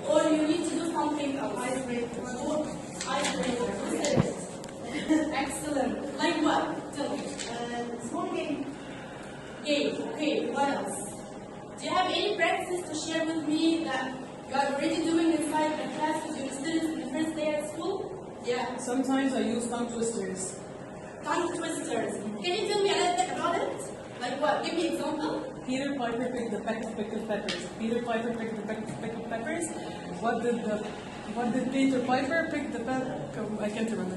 or you need to do something else. Icebreaker. Excellent. Like what? Tell me. Small game. Game. Okay. What else? Do you have any practices to share with me that you are already doing inside the class with your students in the first day at school? Yeah. Sometimes I use tongue twisters. Tongue twisters. Can you tell me a little bit about it? Like what? Give me an example. Peter Piper picked the peck of pickled peppers. Peter Piper picked the peck of pickled peppers. What did Peter Piper pick the peck of, I can't remember.